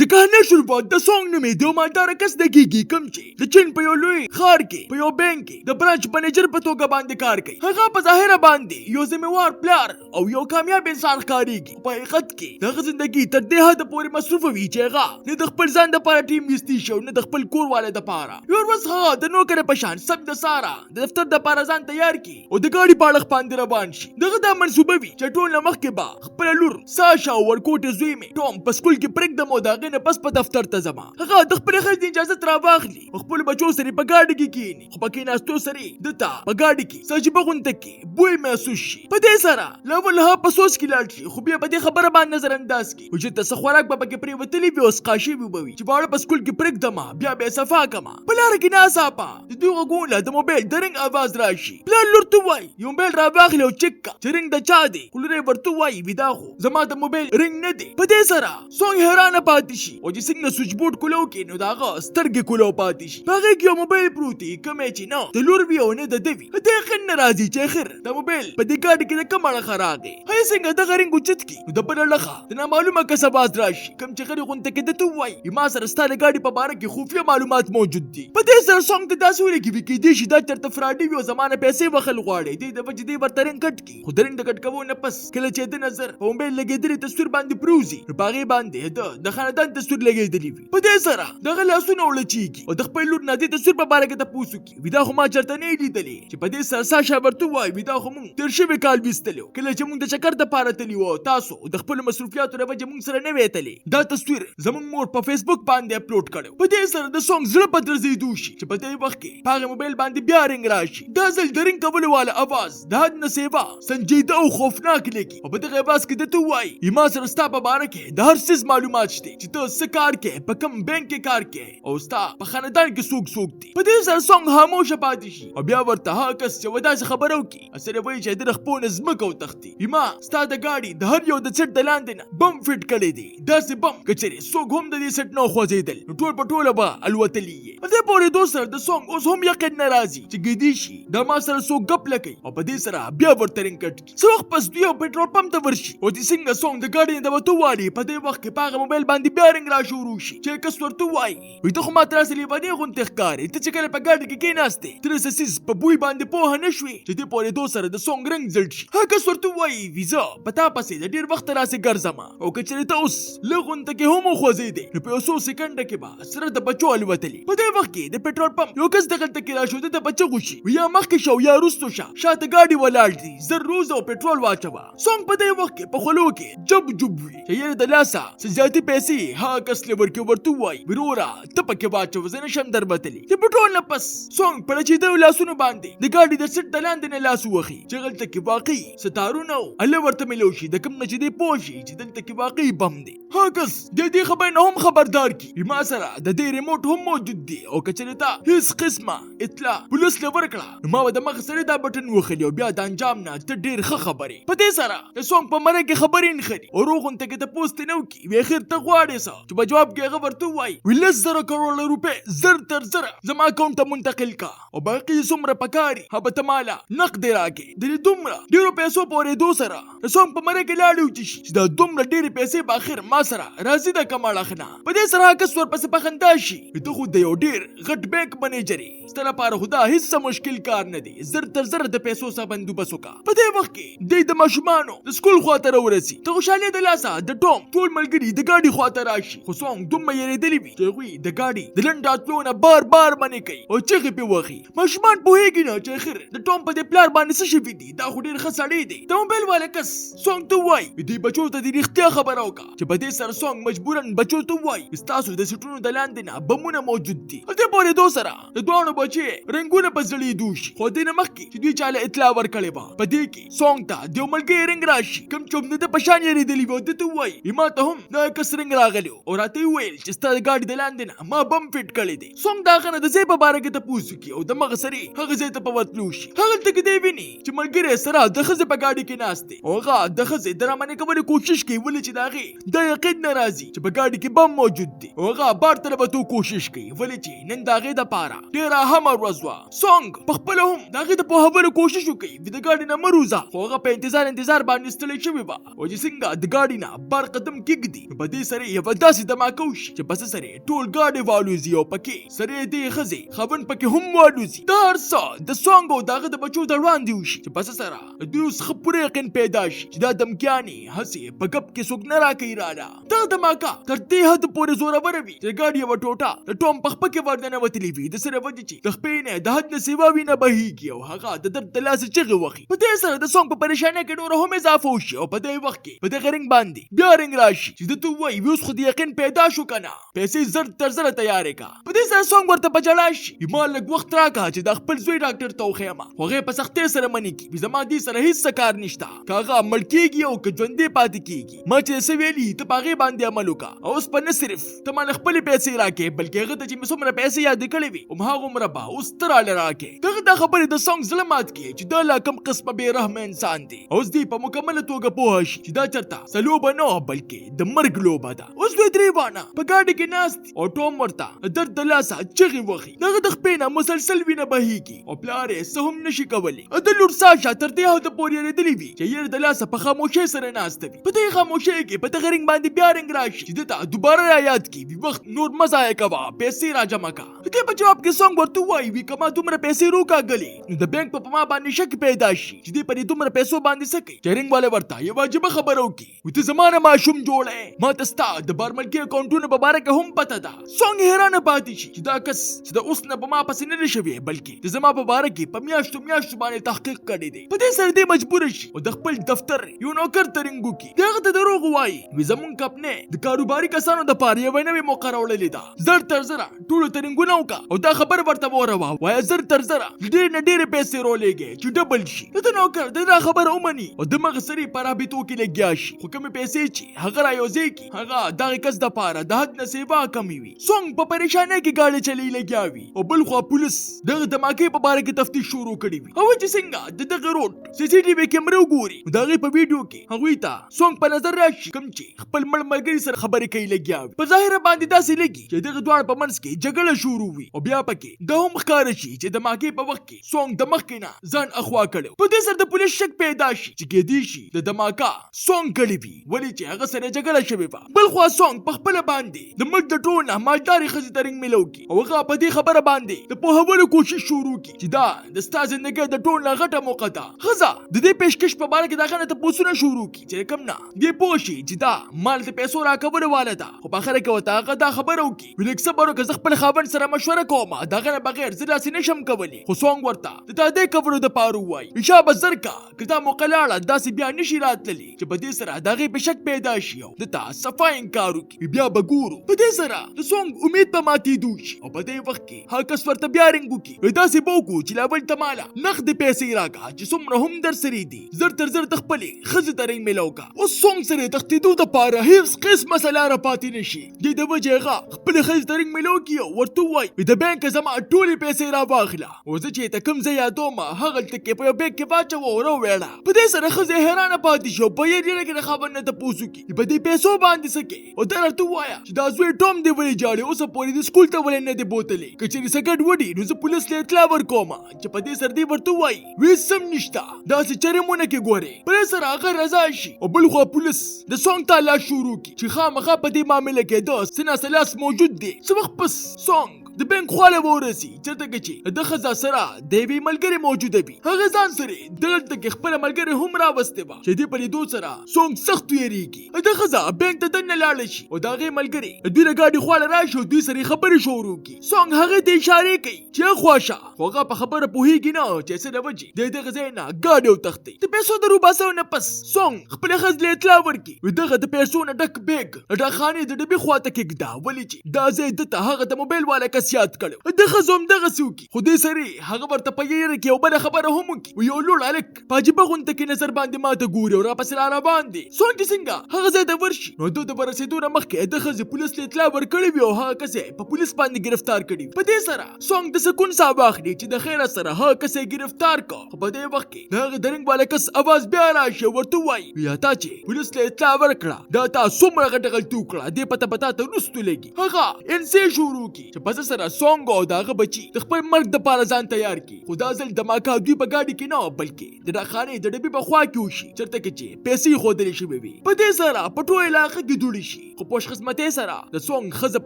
د کهنه شروعات د سونګ نومې د مالدار کس د کیږي کم چې د چین په یو لوی ښار کې په یو بانک کې د برانچ منیجر په توګه باندې کار کوي. هغه په ظاهره باندې یو ذمہوار پلار او یو کامیاب انسان ښکارېږي. په حقیقت کې دغه زندگی تر دې حده پورې مصروفه وي چې هغه نه د خپل ځان دپاره ټیم ویستی شي او نه د خپل کور والا دپاره. یو ورځ هغه د نوکر په شان سم د سارا د دفتر دپاره ځان تیار کړي او د ګاډي په اړخ باندې روان شي. دغه دا منصوبه وي چې ټول نه مخکې به خپله لور ساشا او ورکوټې زوی مې ټوم په سکول کې پرېږدم او د هغې نه پس په دفتر ته ځمه. هغه د خپلې ښځې اجازت راواخلي او خپلو بچو سره په ګاډي کې کښېني، خو په کښېناستو سره یې ده ته په ګاډي کې څه عجیبه غونته کې بوی محسوس شي. په دې سره له اول هغه په سوچ کې لاړ شي، خو بیا په دې خبره باندې نظر انداز کړي چې ته څه خوراک به پکې پرېوتلي وي او سقا شوي به وي چې واړه په سکول کې پرېږدمه بیا به یې صفا کړمه. په لاره کې ناڅاپه د دوی غوږونه د موبایل د رنګ اواز راشي. پلار لور ته وایي یو موبایل راواخلي او چک کړه چې رنګ د چا دی، خو لور یې ورته وایي ویدا خو زما د موبایل رنګ نه دی. په دې سره سونګ حیرانه پاتې شي او چې څنګه سویچ بورډ کولو کې نو د هغه سترګې کولو پاتې شي. په هغې کې یو موبایل پروت وي کوم چې نه د لور وي او نه د ده وي. په دې یقین نه راځي چې اخر د موبایل په دې ګاډي کې د کوم اړخه راغی. هغې څنګه دغه رنګ اوچت کړي نو د بل اړخه د نامعلومه کس اواز راشي کوم چې غړي غونته کې ده ته وایي ما سره ستا د ګاډي په باره کې خفیه معلومات موجود دي. په دې سره سونګ ته داسې ولګي کیدای شي دا چېرته فراډي وي او زما نه پیسې بخل غواړي. دې د وجې دې ورته رنګ کټ کړي، خو د رنګ د کټ کوو نه پس کله چې د نظر په موبایل لګېدلي تصویر باندې پروزي نو په هغې باندې د خاندان تصویر لګېدلي وي. په دې سره دغه لاسونه وړچېږي او د خپل لور نه دې تصویر په باره کې تپوس وکړي وي دا خو ما چېرته نه یې لیدلې. چې په دې سره ساشا ورته وایي وي دا خو مونږ تېر شوي کال ویستلی و کله چې مونږ د چکر دپاره تللي وو او تاسو د خپلو مصروفیاتو له وجې مونږ سره نه وې تللی. دا تصویر زمونږ مور په فیسبوک باندې اپلوډ کړی. په دې سره د سونګ زړه په درزېدو شي چې په دې وخت کې په هغې موبایل باندې بیا رنګ راشي. دا ځل د رنګ کولو والا اواز د حد نه سیوا سنجیده او خوفناک لګي او په دغه اواز کې ده ته وایي ما سره ستا په باره کې د هر څیز معلومات شته چې ته څه کار کوې، په کوم بینک کې کار کوې او ستا په خاندان کې څوک دي. په دې سره سونګ خاموشه پاتې شي او بیا ورته هغه کس چې داسې خبره وکړي اصل یې وایي چې د خپو نه ځمکه وتښتي. ما ستا د ګاډي د هر یو د سیټ د لاندې نه بم فټ کړی دی. داسې بم که چېرې څوک هم د دې سیټ نه خوځېدل نو ټول په ټوله به الوتلي یې. په دې پورېدو سره د سونګ اوس هم یقین نه راځي چې کیدای شي دا ما سره څوک ګپ لګوي او په دې سره بیا ورته رنګ کټ کړي. څه وخت پس دوی یو پټرول پمپ ته ورشي او چې څنګه سونګ د ګاډي نه د وتو والي په دې وخت کې په هغه موبایل باندې بیا رنګ راشروع شي چې کس ورته وایي وایي ته خو ماته راسې لیونۍ غوندې ښکارې، ته چې کله په ګاډي کې کېناستې ته د څه څیز په بوی باندې پوهه نه شوې چې دې پورېدو سره د سونګ رنګ زړ شي. هغه کس ورته وایي ویزه په تا پسې د ډېر وخته راسې ګرځمه او که چېرې ته اوس لږ غونته کې هم وخوځېدې نو په یو څو سکنډه کې به سره د بچو الوتلي. په دې وخت کې د پټرول پمپ یو کس دغلته کې راشو ده ته په چغو شي یا مخکې شو یا وروستو شه شاته ګاډي ولاړ دي زر روز او پټرول واچوه. سونګ په دې وخت کې په خولو کې جب وي چې یې د لاسه څه زیاتې پیسې هغه کس له ورکې ورته وایي وروره ته پکې واچوه زه نشم دربتلی. د پټرول نه پس سونګ په لچېدلو لاسونو باندې د ګاډي د سیټ د لاندې نه لاس ووخي چې هلته کې واقعي څه تارونه و الله ورته میلو شي د کوم نه چې دی پوه شي چې دلته کې واقعي بم دی. هغه کس د دې خبرې نه هم خبردار کړي ما سره د دې ریموټ هم موجود دی او که چېرې تا هېڅ قسمه اطلاع پولیس له ورکړه نو ما به د مخ سره دا بټن وخلي او بیا د انجام نه ته ډېر ښه خبرې. په دې سره د سونګ په مره کې خبرې نښلي او روغ غونته کې تپوس ترې نه وکړي وی اخر ته غواړې څه چې په جواب کې هغه ورته وایي وی 10,000 کروړه روپۍ زر تر زره زما اکاونټ ته منتقل کا او باقي څومره پکاري هغه به ته ماله نقد راکړې. د دې دومره ډېرو پیسو په اورېدو سره د سونګ په مره کې لاړې وچې شي چې دا دومره ډېرې پیسې به اخر ما سره راځي د کوم اړخ نه. په دې سره هغه کس ورپسې په خندا شي ته خو د یو ډېر غټ بینک منیجر یې ستا لپاره خو دا هېڅ مشکل کار نه دی زر تر زره د پیسو څخه بندوبست وکړه. په دې وخت کې دی د ماشومانو د سکول خواته راورسي د خوشحالۍ د لاسه د ټوم ټول ملګري د ګاډي خواته راشي خو سونګ دومره یېرېدلي وي چې هغوی د ګاډي د لنډ راتلو نه بار منې کوي او چغې پرې وهي. ماشومان پوهېږي نه چې اخر د ټوم په دې پلار باندې څه شوي دي دا خو ډېر ښه سړی دی. د موبایل والا کس سونګ ته وایي دې بچو ته دې رښتیا خبره وکړه چې په دې سره سونګ مجبوراً بچو ته وایي ستاسو د سیټونو د لاندې نه بمونه موجود دي. دې پورېدو سره د دواړو بچې رنګونه په زړېدو شي خو دې نه مخکې چې دوی چاله اطلاع ورکړې وه په دې کې سونګ ته د یو ملګري رنګ راشي کوم چې هم د ده په شان یېرېدلي وي او ده ته وایي ما ته هم دا کس رنګ راغلی او راته یې وویل چې ستا د ګاډي د لاندې نه ما بم فټ کړی دی. سونګ د هغه نه د ځای په باره کې تپوس وکړي او د مغه سرې هغه ځای ته په ورتلو شي. هغلته کې دی ویني چې ملګری سره د ښځې په ګاډي کې ناست دی او هغه د ښځې د رامنې کولو کوشش کوي ولې چې د هغې دا یقین نه راځي چې په ګاډي کې بم موجود دی او هغه بار ته رابطو کوشش کوي ولې چې نن د هغې دپاره ډېره اهمه ورځ وه. سونګ په خپله هم د هغې د پوهولو کوشش وکړي د ګاډي نه مه روځه خو هغه په انتظار باندې ستړی شوې وه او چې څنګه د ګاډي نه بار قدم کېږدي په دې سره یې صرف داسې دماکه وشي چې پس سره ټول ګاډي والوزي او پکې سره دې ښځې خاوند پکې هم والوزي. دا هر څه د سونګ او د هغه د بچو د وړاندې وشي چې پس سره دوی اوس ښه پوره یقین پیدا شي چې دا دمکیانې هسې په ګپ کې څوک نه راکوي راله. دغه دماکه تر دې حد پورې زوروره وي چې ګاډي یوه ټوټه د ټوم په خپه کې ورننوتلې وي د سره وجې چې د خپې نه د حد نه سیوا وینه بهیږي او هغه د درد د لاسه چغې وخي. په دې سره د سونګ په پریشانۍ کې نوره هم اضافه وشي او په دې وخت کې په دغه رنګ باندې بیا رنګ راشي چې ده ته ووایي اوس خو د یقین پیدا شو که نه پیسې زر تر زره تیارې کا. په دې سره سونګ ورته په ژړا شي ما لږ وخت راکړه چې د خپل زوی ډاکټر ته وښیم خو هغې په سختۍ سره منې کړي زما دې سره هېڅ کار نشته که هغه مړ کېږي او که ژوندی پاتې کېږي ما چې څه ویلي ته په هغې باندې عمل وکړه او اوس په نه صرف ته ماله خپلې پیسې راکړې بلکې هغه ته چې مې څومره پیسې یادې کړې وي هماغومره به اوس ته راله راکړې. دغه دا خبرې د سونګ زړه مات کړي چې دا لا کوم قسمه بې رحمه انسان دی. اوس دوی په مکمله توګه پوه شي چې دا چېرته څه لوبه نه بلکې د مرګ لوبه ده. اوس دوی درې وانه په ګاډي کې ناست او ټوم ورته درد د لاسه چغې وخي. دغه د خپې نه مسلسل وینه بهیږي او پلار یې څه هم نشي کولی. د لور ساشا تر دې حده پورې اورېدلې وي چې یې د لاسه په خاموشۍ سره ناسته وي. په دې خاموشۍ کې په دغه رنګ باندې بیا رنګ راشي چې ده ته دوباره را یاد کړي وخت نور مه ضایع کوه پیسې را جمع کړه. د دې په جواب کې سونګ ورته ووایي وي که ما دومره پیسې روکاږلې نو د بینک په ما باندې شک پیدا شي چې دې په دې دومره پیسو باندې څه کوي. چې رنګ والا ورته یوه عجیبه خبره وکړي ته زما نه ماشوم جوړی ما ته ستا د بارملکي اکاونټونو په باره کې هم پته ده. سونګ حیرانه پاتې شي چې دا کس چې د اوس نه په ما پسې نه دی شوی بلکې د زما په باره کې په میاشتو باندې تحقیق کړی دی. په دې سره دې مجبوره شي او د خپل دفتر یو نوکر ته رنګ وکړي د هغه ته دروغ ووایي وي زمونږ کمپنۍ د کاروباري کسانو دپاره یوه نوې موقع راوړلې ده زر تر زره ټولو ته رنګونه وکړه او دا خبر ورته وروه وایه زر تر زره ډېر نه ډېرې پیسې راولېږې چې ډبل شي. د نوکر د دا خبره ومني او دماغ سرې په رابطو کې لګیا شي خو کومې پیسې چې هغه رایوځای کړي هغه دغه کس دپاره د حد نه سیوا کمې وي. سونګ په پریشانۍ کې ګاډي چلی لګیا وي او بل خوا پولیس دغه دماکې په باره کې تفتیش شروع کړی وي او چې څنګه د دغه روډ سی سی ټي وي کیمرې وګوري د هغې په ویډیو کې هغوی ته سونګ په نظر راشي کوم چې خپل مړ ملګري سره خبرې کوي لګیا وي. په ظاهره باندې داسې لګي چې دغه دواړه په منځ کې جګړه شروع وي او بیا پکې دا هم ښکاره شي چې د دماکې په وخت کې سونګ د مخکې نه ځان اخوا کړی. په دې سره د پولیس شک پیدا شي چې کیدای شي د دماکه سونګ کړې وي ولې چې هغه سره جګړه شوې وه. بل خوا سونګ په خپله باندې د مرګ د ټول نه مالدارې ښځې ته رنګ میلو کړي او هغه په دې خبره باندې د پوهولو کوشش شروع کړي چې دا د ستا زندګۍ د ټول نه غټه موقع ده. ښځه د دې پیشکش په باره کې د هغه نه تپوسونه شروع کړي چې کوم نه دې پوه شي چې دا مال د پیسو راکولو واله ده خو په اخره کې ورته هغه دا خبره وکړي لږ صبر وکړه زه خپل خاوند سره مشوره کوم د هغه نه بغیر زه داسې نشم کولی. خو سونګ ورته د تا دې کولو دپاره ووایي شابه زر کا که دا موقع لاړه داسې بیا نشي راتللی چې په دې سره د هغې په شک پیدا شي او د تا صفا انکار وکړي بیا به ګورو. په دې سره د سونګ امید په ماتېدو شي او په دې وخت کې هغه کس ورته بیا رنګ وکړي داسې به وکړو چې لا بل ته ماله نغدې پیسې راکړه چې څومره هم در سرې دي زر تر زر د خپلې ښځې ته رنګ میلاو کړه. اوس سونګ سره د تښتېدو دپاره هېڅ قسمه لاره پاتې نه شي. دې د وجې هغه خپلې ښځې ته رنګ میلاو کړي او ورته ووایي د بینک زما ټولې پیسې راواخله او زه چې ته کوم ځای یادوم هغلته کې په یو بیګ کې واچوه او راوړه. په دې سره ښځې حیرانه پاتې شي او په یېرې کې د خاوند نه تپوس وکړي په دې پیسو باندې څه کوې او ته راته ووایه چې دا زوی ټوم دې ولې جاړې اوسه پورې دې سکول ته ولې نه دې بوتلی که چېرې څه ګډوډي نو زه پولیس ته اطلاع ورکوم چې په دې سره دې ورته ووایي هېڅ هم نشته داسې چرمونه کې ګورې. په دې سره هغه رضا شي او بل خوا پولیس د سونګ تلاش شروع کړي چې خامخا په دې معامله کې د څه ناسلاس موجود دی. څه وخت پس سونګ د بینک خواله ورسي چېرته کې چې د ښځه سره د یوې ملګرې موجوده وي هغه ځان سره دلته کې خپله ملګرې هم راوستې وه چې دې په لیدو سره سونګ سخت ویرېږي. د ښځه بینک ته دننه لاړه شي او د هغې ملګرې دوی له ګاډي خواله راشي او دوی سره خبرې شروع کړي. سونګ هغې ته اشارې کوي چې اخوا شه خو هغه په خبره پوهېږي نه چې څه د وجې د دغه ځای نه ګاډي وتښتي. د پیسو د روباسو نه پس سونګ خپلې ښځې له اطلاع ورکړي دغه د پیسو نه ډک بیګ د ډاکخانې د ډبې خواته کېږده ولې چې دا ځای ده ته هغه د موبایل والا کس یاد کړی. د ښځو همدغسې وکړي خو دې سرې هغه ورته په یېره کې یو بله خبره هم وکړي یو لوړ هلک په عجیبه غونډه کې نظر باندې ماته ګوري او راپسې را روان دی. سونګ چې څنګه هغه ځای ته ورشي نو ده د برسېدو نه مخکې د ښځې پولیس له اطلاع ورکړې وي او هغه کس یې په پولیس باندې ګرفتار کړي. په دې سره سونګ د سکون ساه واخلي چې د خیره سره هغه کس یې ګرفتار کړ خو په دې وخت کې د هغه د رنګ والا کس اواز بیا راشي ورته ووایي یا تا چې پولیس له اطلاع ورکړه دا تا څومره غټه غلطي وکړه دې پته به تا ته وروستو لګي. هغه انسې شروع کړي چې پس سره سونګ او داغه بچي د خپل مرګ د پاره ځان تیار کی. خدا ځل دماکه دوی په گاډي کې نه بلکې د ډاخانې د ډبې په خوا کې وشي چرته کې چې پیسې خودلې شي وي. په دې سره په ټول علاقه کې دوړي شي خو پوښ خدمتې سره د سونګ خزه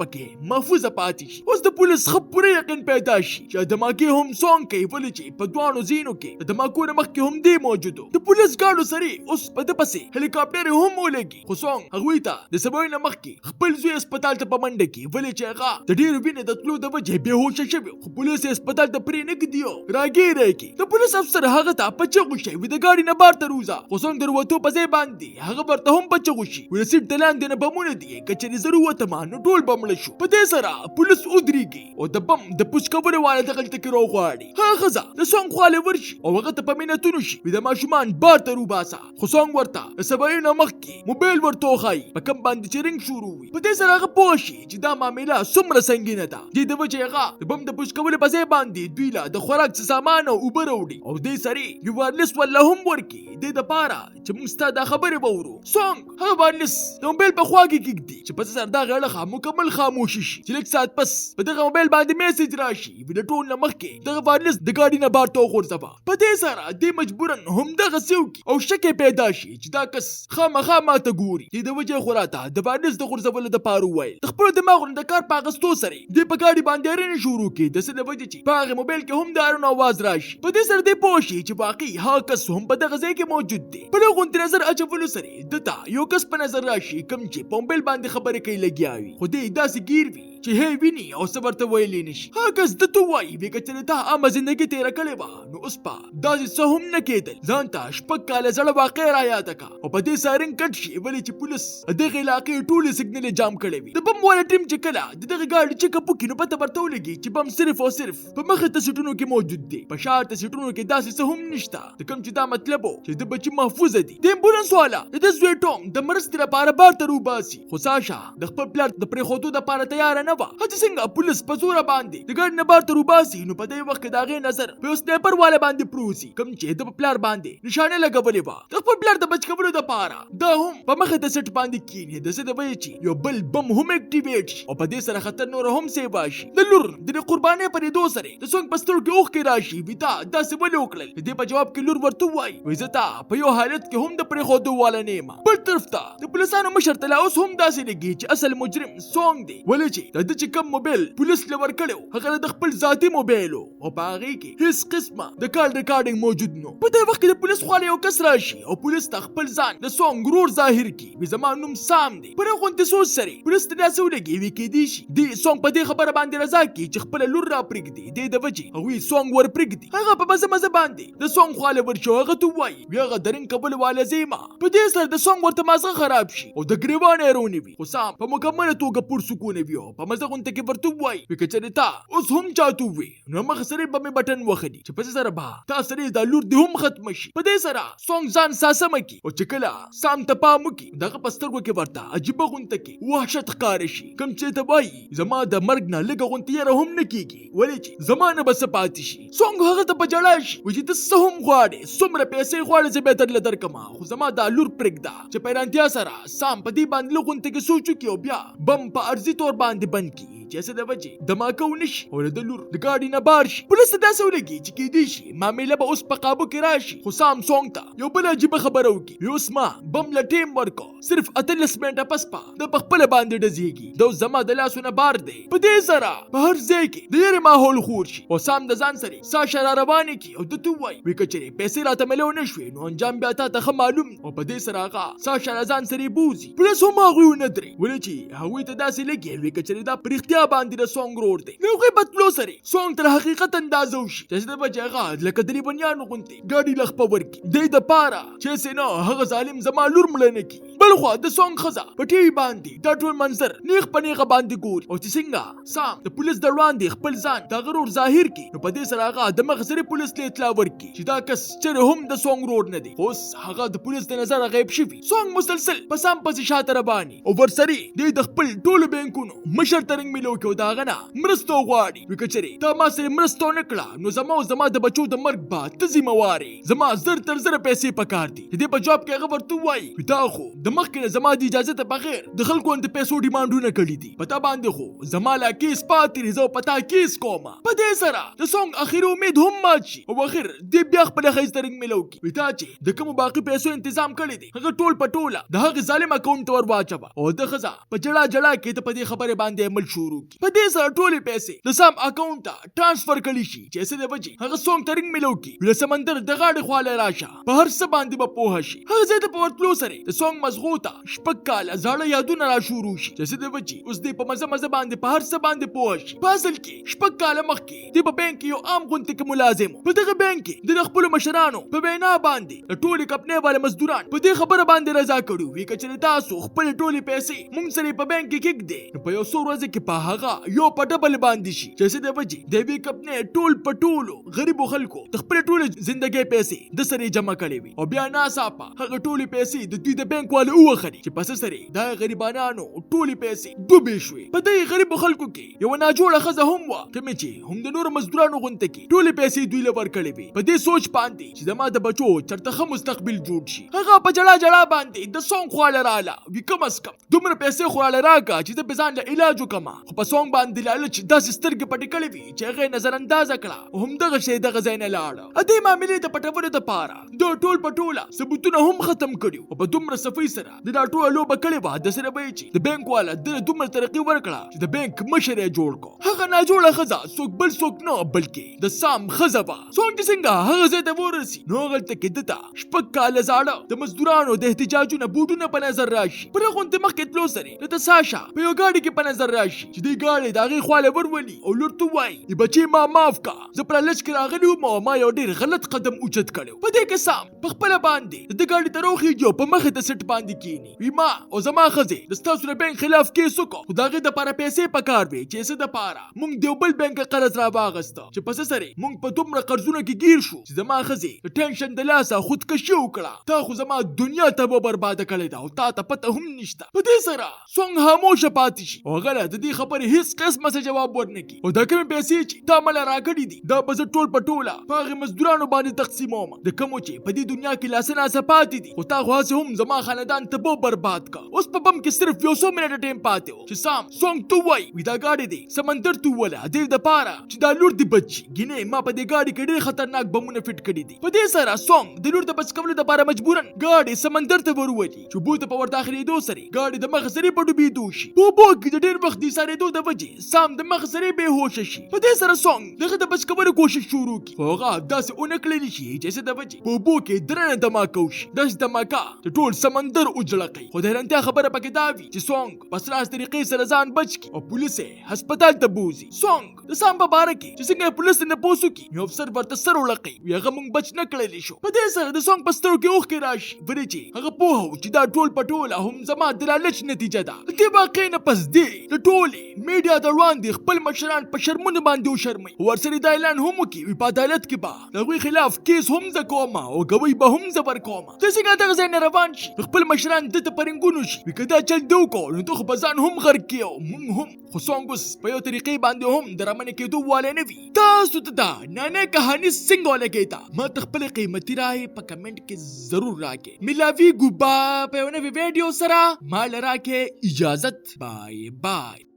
پکې محفوظه پاتې شي. اوس د پولیس خبره یقین پیدا شي چې دماکه هم سونګ کوي ولې چې په دوانو زینو کې د دماکو مخکې هم دی موجودو. د پولیس ګاډو سره اوس په د پسې هلیکاپټر هم ولګي خو سونګ هغوی ته د سبا نه مخکې خپل زوی هسپتال ته په منډه کې ولې چې هغه د ډېر وینې د تلو د وجې بېهوشه شوی خو پولیس هسپتال ته پرې نه ږدي راګیری کی. د پولیس افسر هغه ته په چغو شي د گاډي نه بار ته روزه خو سونګ در وته په ځای باندې هغه ورته هم په چغو شي ول سیټ دلاندې نه بمونه دي کچې ضرورت ما نو ټول بمړ شو. په دې سره پولیس ودرېږي او د بم د پوسکولو والا د غلطه کې روغواړي. هغه خزه د سونګ خواله ورشي او هغه ته په مینتونو شي د ماشومان بار ته روباسه خو سونګ ورته سبای نه مخکې موبایل ورته خای په کم باندې چرنګ شروع وي. په دې سره هغه پوه شي چې دا معامله څومره سنگینه ده. دې د وجې هغه د بم د پوسکولو په ځای باندې دوی له د خوراک سامان او اوبه راوړي او دې سره یو وارلس ولا هم ورکی دې د پاره چې موږ ستاسو د خبرې وورو. سونګ هغه وارلس د موبایل په خوا کې کېږدي چې په سر دا غړخه مکمل خاموش شي چې لږ ساعت پس په دغه موبایل باندې میسج راشي د ټول نه مخکې دغه وارلس د گاډي نه بار ته غورځوه. په دې سره دې مجبورن هم دغه سیوکي او شک پیدا شي چې دا کس خامخا ماته ګوري. دې د وجې خوراته د وارلس د غورځولو د پاره وویل د خپل دماغونو د کار په اغستو سره دې په گاډي باندې اړینه شروع کړي د څه د وجې چې په هغه موبایل کې هم د اړونو आवाज راشي. په دې سره دې پوه شي چې واقعي هغه کس هم په دغه ځای کې موجود دی. په دغه نظر اچولو سره دته یو کس په نظر راشي کوم چې په موبایل باندې خبرې کوي لګیا وي خو دې داسې گیر وي چې هی ویني او صبر ته ویلې نشي. هغه کس دته وایي وی کچره ته عامه ژوندۍ تیر کړې و نو اوس په داسې څه هم نه کېدل. ځان ته شپږ کاله زړه واقع را یاد کا او په دې سارنګ کټ شي ولې چې پولیس دغه علاقې ټول سیګنل جام کړی وي. د بم والا ټیم چې کله دغه گاډي چې کپو کې نو پته ورته ولګي چې بم صرف او صرف په مخه ته سټونو کې موجود دی په شاته سټونو کې داسې څه هم نشته. د کوم چې دا مطلب چې د بچي محفوظ دي. د امبولانس والا د زوی ټوم د مرستې لپاره بار ته روباسي خو ساشا د خپل پلار د پرېښودو لپاره تیار نه و. هڅه څنګه پولیس په زور باندې د ګاډي نه بار ته روباسي نو په دې وخت کې داغه نظر په سنایپر والا باندې پروسي کوم چې د پلار باندې نشانه لګولې و د خپل پلار د بچ کولو لپاره. دا هم په مخه د سټ باندې کینې د څه د وی چې یو بل بم هم اکټیویټ شي او په دې سره خطر نور هم سیوا شي. د لور د قربانۍ پرې دو سره د سونګ پستر کې اوخ کې راشي وتا داسې ولې وکړل. دې په جواب کې لور ورته وایي وې زتا په یو حالت کې هم د پرېښودو والا نیمه. بل طرف ته د پولیسانو مشر تل اوس هم داسې لګي چې اصل مجرم سونګ دی ولې چې د چې کوم موبایل پولیس لور کړو هغه د خپل ذاتی موبایل او په هغه کې هیڅ قسمه د کال ریکارډینګ موجود نو. په دې وخت کې د پولیس خواله یو کس راشي او پولیس ته خپل ځان د سونګ ورور ظاهر کی به زمان نوم سام دی. پر غونډه سوچ سره پولیس ته داسې ولګي وی کې دی شي د سونګ په دې خبره باندې رضا کی چې خپل لور را پرېږدي د وجې هغه سونګ ور پرېږدي. هغه په مزه مزه باندې د سونګ خواله ورشو هغه ته وایي بیا هغه درن قبول والا زیما. په دې سره د سونګ ورته مازه خراب شي او د ګریوان ایرونی وي خو سام په مکمله توګه پر سکون وي او په مزه غونډه کې ورته وایي وی کچې تا اوس هم چاتو وي نو مخ سره به می بٹن وخدي چې په سره با تا سره د لور دی هم ختم شي. په دې سره سونګ ځان ساسم کی او چې کله سام ته پام کی دغه پسترګو کې ورته عجیب غونډه کې وحشت ښکار شي کوم چې ته وایي زما د مرګ نه لګ غونډه هم نه کیږي ولې چې زمانه بس پاتې شي. سونګ هغه ته بجړای شي و چې ته هم غواړې څومره پیسې غواړې چې به تر لدر کما خو زما د لور پرېږده چې پیرانتیا سره سام په دې باندې غونډه کې سوچو کې او بیا بم په ارزي تور باندې بند کی چې څه د وجې دماکه ونشي او د لور د گاډي نه بار شي. پولیس ته داسې ولګي چې کېدی شي معامله به اوس په قابو کې راشي خو سام سونګ ته یو بل عجیبه خبره وکړي اوس ما بم له ټیم ورکو صرف 18 منټه پس د خپل باندې ډزېږي د زما د لاسونه بار دی. په دې سره په هر ځای کې د یاري ماحول خور شي او سام د ځان سره ساشا را روانه کی او د تو وای وی کچري پیسې راته ملو نشوي نو انجام بیا ته معلوم او په دې سره هغه ساشا ځان سره بوزي. پولیس هم هغه نه دري ولې چې هغه ته داسې لګي وی کچري دا پرختیا باندې د سونګ رور دی نو غي بتلو سره سونګ تر حقیقت اندازو شي چې د بچاغه لکه دري بنیانو غونتي ګاډي لخ په ورکی د پاره چې سينو هغه ظالم زما لور ملنه کی. بل خو د سونګ خزا په ټي وي باندې دا ټول منظر نیغ پنیغه باندې ګور او چې څنګه سام د پولیس دروان دی خپل ځان د غرور ظاهر کی نو په دې سره هغه د مغزري پولیس له اطلاع ورکی چې دا کس چې هم د سونګ رور نه دی اوس هغه د پولیس د نظر غیب شوی. سونګ مسلسل په سام پسې شاته رواني او ورسري د خپل ټولو بانکونو مشر ترنګ کې او دا غنا مرستو غواړي وی کچري تا ما سره مرستو نکړه نو زما د بچو د مرګ به ته ذمہواري زما زر تر زر پیسې پکار دي دې په جواب کې هغه ورته وایي دا خو د مخکې زما د اجازه ته بغیر د خلکو د پیسو ډیمانډونه کړي دي پتا باندې خو زما لا کیس پاتې زو پتا کیس کومه په دې سره د سونګ اخر امید هم ماشي او اخر دې بیا خپل خیزترنګ ملو کی وی تا چې د کوم باقی پیسو تنظیم کړی دي هغه ټول پټوله د هغه ظالم اکاونټ ور واچبه او د خزا په جړه کې ته په دې خبره باندې عمل شروع کی په دې سره ټول پیسې د سام اکاونټ ته ټرانسفر کړي شي چې څه د وجه هغه سونګ ترنګ ملو کی ول سمندر د غاړې خواله راشه په هر څه باندې به پوه شي هغه زه د پورتلو سره د سونګ مزغوطه شپک کال زړه یادونه را شروع شي چې څه د وجه اوس دې په مزه باندې په هر څه باندې پوه شي په اصل کې شپک کال مخکې د په بانک یو عام غونډه کې ملازم په دغه بانک کې د خپل مشرانو په وینا باندې د ټولې کمپنۍ والے مزدوران په دې خبره باندې رضا کړو وی کچې تاسو خپل ټولې پیسې مونږ سره په بانک کې کېږدئ په یو څو ورځې کې په هغه یو په ډبل باندې شي چې څه د وجې د دې کمپنۍ ټول پټولو غریبو خلکو د خپل ټولې ژوندۍ پیسې د سره جمع کړې وي او بیا ناڅاپه هغه ټولې پیسې د دوی د بانک والے وخري چې پس سره دا غریبانو ټولې پیسې ډوبې شوې په دې غریبو خلکو کې یو ناجوړه خزه هم و کوم چې هم د نور مزدورانو غونته کې ټولې پیسې دوی لور کړې وي په دې سوچ باندې چې زما د بچو چرته خه مستقبل جوړ شي هغه په جړه باندې د سونګ خواله رااله وی کم اس کم دومره پیسې خواله راکا چې د بزان له علاج وکما خو په سونګ باندې لالچ داسې سترګې پټې کړې وي چې هغه نظر انداز کړه هم دغه شی دغه ځای نه لاړه ا دې معاملې د پټولو د پاره د ټول پټوله ثبوتونه هم ختم کړیو او په دومره صفای سره د ټول لوبه کړې و د سره به چې د بانک والا د دومره ترقی ورکړه چې د بانک مشر جوړ کو هغه ناجوړه خزه څوک بل څوک نه بلکې د سام خزه وا څنګه څنګه هغه زه ته ورسی نو غلطه کې دتا شپک کال زاړه د مزدورانو د احتجاجونو بوټونه په نظر راشي پر غونډه مخکې تلو سره د ساشا په یو گاډي کې په نظر راشي چې دی گاډي داغه خواله ورولي او لورته وای ای بچي ما معاف کا زه پر لچ کې راغلی ما یو ډیر غلط قدم اوچت کړو په دې کې سام په خپل باندې د گاډي تروخي جو په مخه ته سټ باندې کینی وی ما او زما خزه د ستاسو بانک خلاف کیس وکړو داغه د لپاره پیسې پکار وي چې څه د پاره مونږ دیوبل بانک قرض را واغسته چې پس سره مونږ په دومره قرضونو کې گیر شو چې زما خزه ټینشن د لاسه خودکشي وکړه تا خو زما دنیا ته برباد کړې دا او تا ته پته هم نشته په دې سره څنګه خاموشه پاتې شي او غله د دې خبرې هیڅ قسمه څه جواب ورنکي او دا کوم پیسې چې تا مل راکړي دي دا په ټول پټوله په مزدورانو باندې تقسیموم د کوم چې په دې دنیا کې لاسنه سپاتې دي او تا خو هم زما خاندان ته برباد کا اوس په بم کې صرف یو څو منټه ټیم پاتې و چې سام څنګه تو وای وی دا گاډي دی سمندر تو ولا دې د پاره چې دا لور دی بچي ګینه ما په دې گاډي کې ډېر خطرناک بمونه فټ کړي دي په دې سره څنګه د لور د بچ کولو لپاره مجبورن گاډي سمندر ته ورولي چې بوته په ور داخلي دو سره گاډي د مخسري په ډوبې دوشي په بو کې ډېر وخت دي سره دو د وجه سام د مخسري به هوش شي په دې سره څنګه دغه د بچ کولو کوشش شروع کی هغه داسې اونکللی شي چې څه د وجه په بو کې درنه دماکو شي داس دماکا ټول سمندر اجلقي خو د هرنته خبره پکې دا وی چې څنګه پس راز طریقې سره ځان بچ کی او پولیس هسپتال ته بوزي څنګه د سام په باره کې چې څنګه پولیس نه پوسو کی یو افسر ورته سر ولقي هغه مونږ بچ نه کړلی شو په دې سره د څنګه پسترو کې اوخ کې راشي ورچی هغه په هو چې دا ټول پټوله هم زما د لالچ نتیجه ده دې واقع نه پس دی د ټولې میډیا د وړاندې خپل مشران په شرمونه باندې وشرمي ورسره د اعلان هم کی په عدالت کې با دغه خلاف کیس هم ز کومه او غوي به هم زبر کومه د څنګه دغه ځای نه روان شي خپل مشران د پرنګونو شي وکدا چل دو کو نو ته بزان هم غر کیو هم خو څنګه په یو طریقې باندې هم درمنه کېدو والے نه وي تاسو ته دا نه کہانی څنګه ولګیتا ما خپل قیمتي رائے په کمنټ کې ضرور راکې ملاوي ګوبا په یو نوې ویډیو سره مال راکې اجازت بای